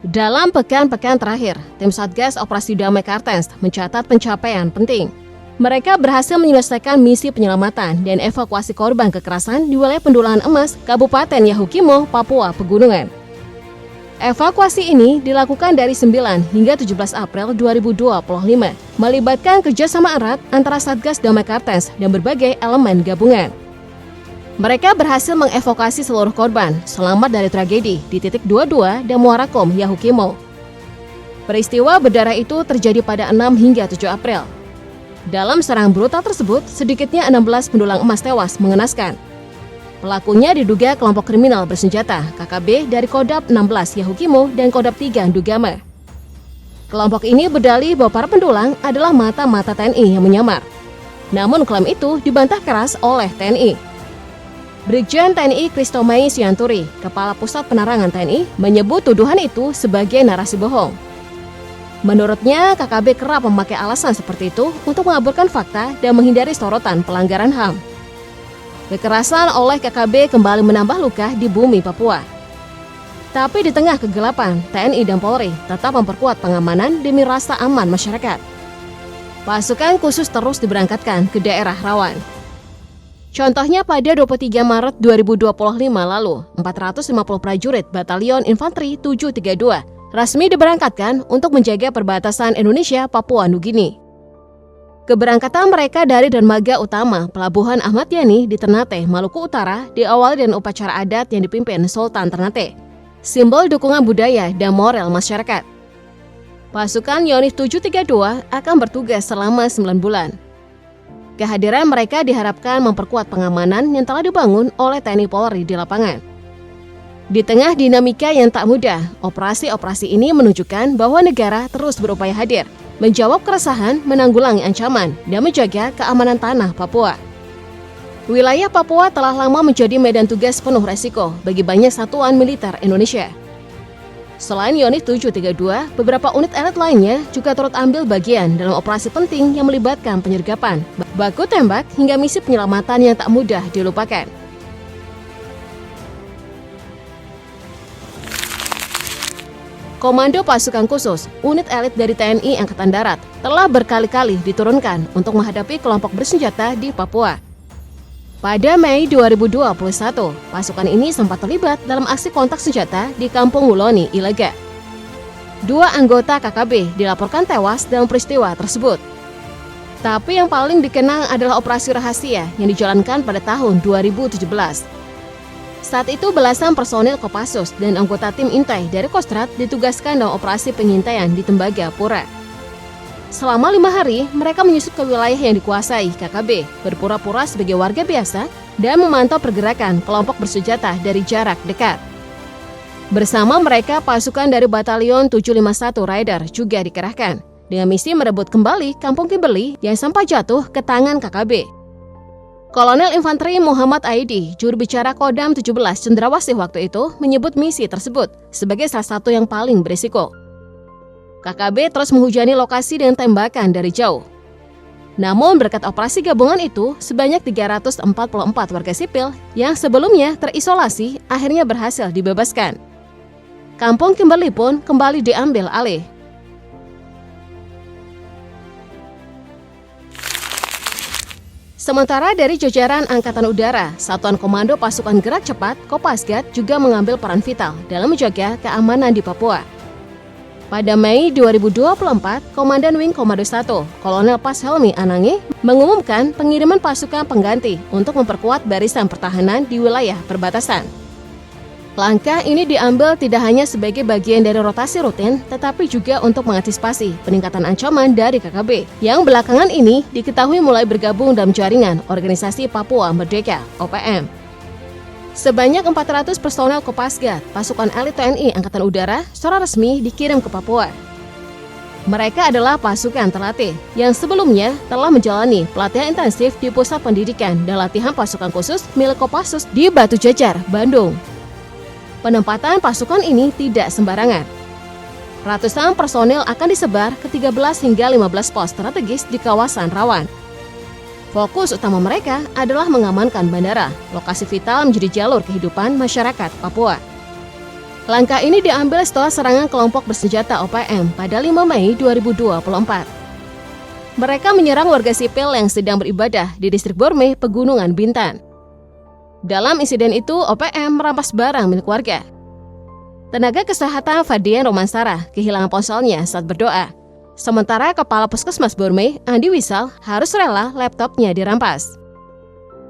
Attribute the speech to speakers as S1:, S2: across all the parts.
S1: Dalam pekan-pekan terakhir, tim Satgas Operasi Damai Kartens mencatat pencapaian penting. Mereka berhasil menyelesaikan misi penyelamatan dan evakuasi korban kekerasan di wilayah Pendulangan Emas, Kabupaten Yahukimo, Papua Pegunungan. Evakuasi ini dilakukan dari 9 hingga 17 April 2025, melibatkan kerjasama erat antara Satgas Damai Kartens dan berbagai elemen gabungan. Mereka berhasil mengevakuasi seluruh korban selamat dari tragedi di titik 22 dan Muarakom, Yahukimo. Peristiwa berdarah itu terjadi pada 6 hingga 7 April. Dalam serangan brutal tersebut, sedikitnya 16 pendulang emas tewas mengenaskan. Pelakunya diduga kelompok kriminal bersenjata KKB dari Kodam 16 Yahukimo dan Kodam 3 Ndugama. Kelompok ini berdalih bahwa para pendulang adalah mata-mata TNI yang menyamar. Namun klaim itu dibantah keras oleh TNI. Brigjen TNI Kristomai Sianturi, Kepala Pusat Penerangan TNI, menyebut tuduhan itu sebagai narasi bohong. Menurutnya, KKB kerap memakai alasan seperti itu untuk mengaburkan fakta dan menghindari sorotan pelanggaran HAM. Kekerasan oleh KKB kembali menambah luka di bumi Papua. Tapi di tengah kegelapan, TNI dan Polri tetap memperkuat pengamanan demi rasa aman masyarakat. Pasukan khusus terus diberangkatkan ke daerah rawan. Contohnya pada 23 Maret 2025 lalu, 450 prajurit Batalion Infanteri 732 resmi diberangkatkan untuk menjaga perbatasan Indonesia Papua Nugini. Keberangkatan mereka dari dermaga utama Pelabuhan Ahmad Yani di Ternate, Maluku Utara diawali dengan upacara adat yang dipimpin Sultan Ternate, simbol dukungan budaya dan moral masyarakat. Pasukan Yonif 732 akan bertugas selama 9 bulan. Kehadiran mereka diharapkan memperkuat pengamanan yang telah dibangun oleh TNI Polri di lapangan. Di tengah dinamika yang tak mudah, operasi-operasi ini menunjukkan bahwa negara terus berupaya hadir, menjawab keresahan, menanggulangi ancaman, dan menjaga keamanan tanah Papua. Wilayah Papua telah lama menjadi medan tugas penuh resiko bagi banyak satuan militer Indonesia. Selain Yonif 732, beberapa unit elit lainnya juga turut ambil bagian dalam operasi penting yang melibatkan penyergapan, baku tembak, hingga misi penyelamatan yang tak mudah dilupakan. Komando Pasukan Khusus, unit elit dari TNI Angkatan Darat, telah berkali-kali diturunkan untuk menghadapi kelompok bersenjata di Papua. Pada Mei 2021, pasukan ini sempat terlibat dalam aksi kontak senjata di Kampung Wuloni, Ilaga. 2 anggota KKB dilaporkan tewas dalam peristiwa tersebut. Tapi yang paling dikenang adalah operasi rahasia yang dijalankan pada tahun 2017. Saat itu belasan personil Kopassus dan anggota tim intai dari Kostrad ditugaskan dalam operasi pengintaian di Tembagapura. Selama 5 hari, mereka menyusup ke wilayah yang dikuasai KKB, berpura-pura sebagai warga biasa, dan memantau pergerakan kelompok bersenjata dari jarak dekat. Bersama mereka, pasukan dari Batalion 751 Raider juga dikerahkan, dengan misi merebut kembali Kampung Kimberley yang sempat jatuh ke tangan KKB. Kolonel Infanteri Muhammad Aidi, juru bicara Kodam 17 Cendrawasih waktu itu, menyebut misi tersebut sebagai salah satu yang paling berisiko. KKB terus menghujani lokasi dengan tembakan dari jauh. Namun berkat operasi gabungan itu, sebanyak 344 warga sipil yang sebelumnya terisolasi akhirnya berhasil dibebaskan. Kampung Kimberley pun kembali diambil alih. Sementara dari jajaran Angkatan Udara, Satuan Komando Pasukan Gerak Cepat Kopasgat juga mengambil peran vital dalam menjaga keamanan di Papua. Pada Mei 2024, Komandan Wing Komando 1, Kolonel Pas Helmi Anange, mengumumkan pengiriman pasukan pengganti untuk memperkuat barisan pertahanan di wilayah perbatasan. Langkah ini diambil tidak hanya sebagai bagian dari rotasi rutin, tetapi juga untuk mengantisipasi peningkatan ancaman dari KKB, yang belakangan ini diketahui mulai bergabung dalam jaringan Organisasi Papua Merdeka, OPM. Sebanyak 400 personel Kopasgat, pasukan elit TNI Angkatan Udara, secara resmi dikirim ke Papua. Mereka adalah pasukan terlatih yang sebelumnya telah menjalani pelatihan intensif di Pusat Pendidikan dan Latihan Pasukan Khusus milik Kopassus di Batu Jajar, Bandung. Penempatan pasukan ini tidak sembarangan. Ratusan personel akan disebar ke 13 hingga 15 pos strategis di kawasan rawan. Fokus utama mereka adalah mengamankan bandara, lokasi vital menjadi jalur kehidupan masyarakat Papua. Langkah ini diambil setelah serangan kelompok bersenjata OPM pada 5 Mei 2024. Mereka menyerang warga sipil yang sedang beribadah di distrik Borme, Pegunungan Bintan. Dalam insiden itu, OPM merampas barang milik warga. Tenaga kesehatan Fadian Romansara kehilangan ponselnya saat berdoa. Sementara Kepala Puskesmas Borme, Andi Wisal, harus rela laptopnya dirampas.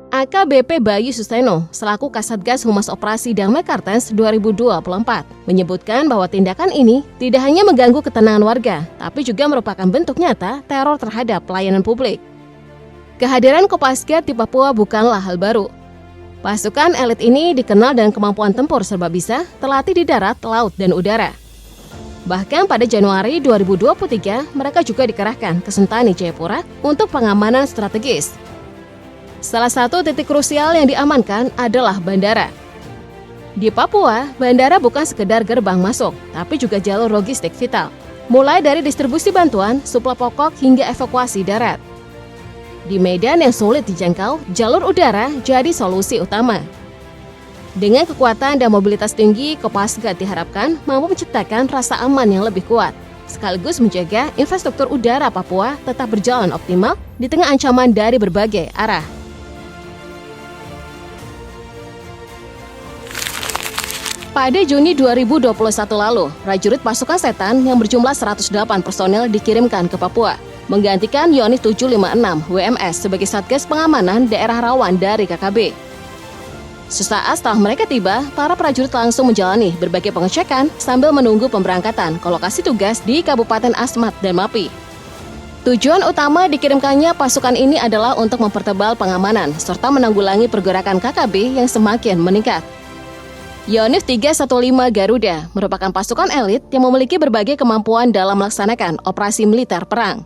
S1: AKBP Bayu Susteno, selaku Kasatgas Humas Operasi Damai Kartens 2024, menyebutkan bahwa tindakan ini tidak hanya mengganggu ketenangan warga, tapi juga merupakan bentuk nyata teror terhadap pelayanan publik. Kehadiran Kopasgat di Papua bukanlah hal baru. Pasukan elit ini dikenal dengan kemampuan tempur serba bisa, terlatih di darat, laut, dan udara. Bahkan pada Januari 2023, mereka juga dikerahkan ke Sentani, Jayapura untuk pengamanan strategis. Salah satu titik krusial yang diamankan adalah bandara. Di Papua, bandara bukan sekedar gerbang masuk, tapi juga jalur logistik vital, mulai dari distribusi bantuan, suplai pokok, hingga evakuasi darat. Di medan yang sulit dijangkau, jalur udara jadi solusi utama. Dengan kekuatan dan mobilitas tinggi, Kopasgat diharapkan mampu menciptakan rasa aman yang lebih kuat, sekaligus menjaga infrastruktur udara Papua tetap berjalan optimal di tengah ancaman dari berbagai arah. Pada Juni 2021 lalu, prajurit pasukan setan yang berjumlah 108 personel dikirimkan ke Papua, menggantikan Yonif 756 WMS sebagai Satgas Pengamanan Daerah Rawan dari KKB. Sesaat setelah mereka tiba, para prajurit langsung menjalani berbagai pengecekan sambil menunggu pemberangkatan ke lokasi tugas di Kabupaten Asmat dan Mapi. Tujuan utama dikirimkannya pasukan ini adalah untuk mempertebal pengamanan serta menanggulangi pergerakan KKB yang semakin meningkat. Yonif 315 Garuda merupakan pasukan elit yang memiliki berbagai kemampuan dalam melaksanakan operasi militer perang.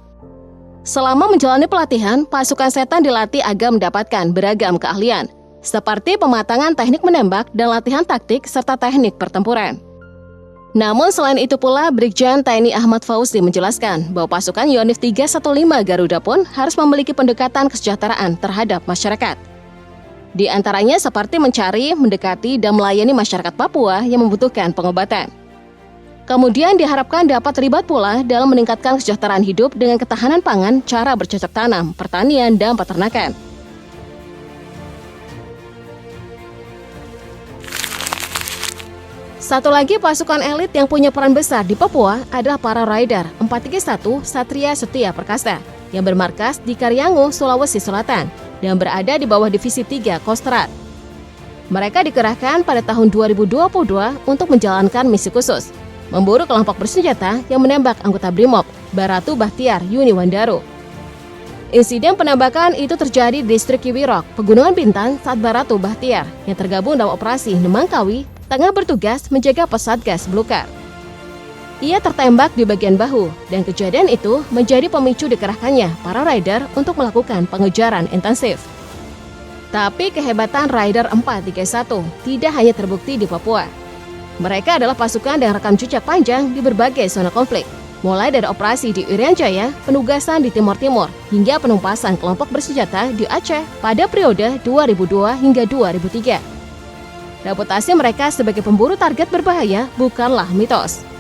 S1: Selama menjalani pelatihan, pasukan setan dilatih agar mendapatkan beragam keahlian, seperti pematangan teknik menembak dan latihan taktik serta teknik pertempuran. Namun selain itu pula, Brigjen TNI Ahmad Fauzi menjelaskan bahwa pasukan Yonif 315 Garuda pun harus memiliki pendekatan kesejahteraan terhadap masyarakat. Di antaranya seperti mencari, mendekati, dan melayani masyarakat Papua yang membutuhkan pengobatan. Kemudian diharapkan dapat terlibat pula dalam meningkatkan kesejahteraan hidup dengan ketahanan pangan, cara bercocok tanam, pertanian, dan peternakan. Satu lagi pasukan elit yang punya peran besar di Papua adalah para Rider 431 Satria Setia Perkasa yang bermarkas di Karyango, Sulawesi Selatan dan berada di bawah Divisi 3 Kostrad. Mereka dikerahkan pada tahun 2022 untuk menjalankan misi khusus, memburu kelompok bersenjata yang menembak anggota Brimob, Baratu Bahtiar Yuni Wandaro. Insiden penembakan itu terjadi di distrik Kiwirok, Pegunungan Bintan saat Baratu Bahtiar yang tergabung dalam operasi Nemangkawi tengah bertugas menjaga Pesatgas Blukar. Ia tertembak di bagian bahu dan kejadian itu menjadi pemicu dikerahkannya para rider untuk melakukan pengejaran intensif. Tapi kehebatan Rider 431 tidak hanya terbukti di Papua. Mereka adalah pasukan dengan rekam jejak panjang di berbagai zona konflik, mulai dari operasi di Irian Jaya, penugasan di Timur Timur, hingga penumpasan kelompok bersenjata di Aceh pada periode 2002 hingga 2003. Reputasi mereka sebagai pemburu target berbahaya bukanlah mitos.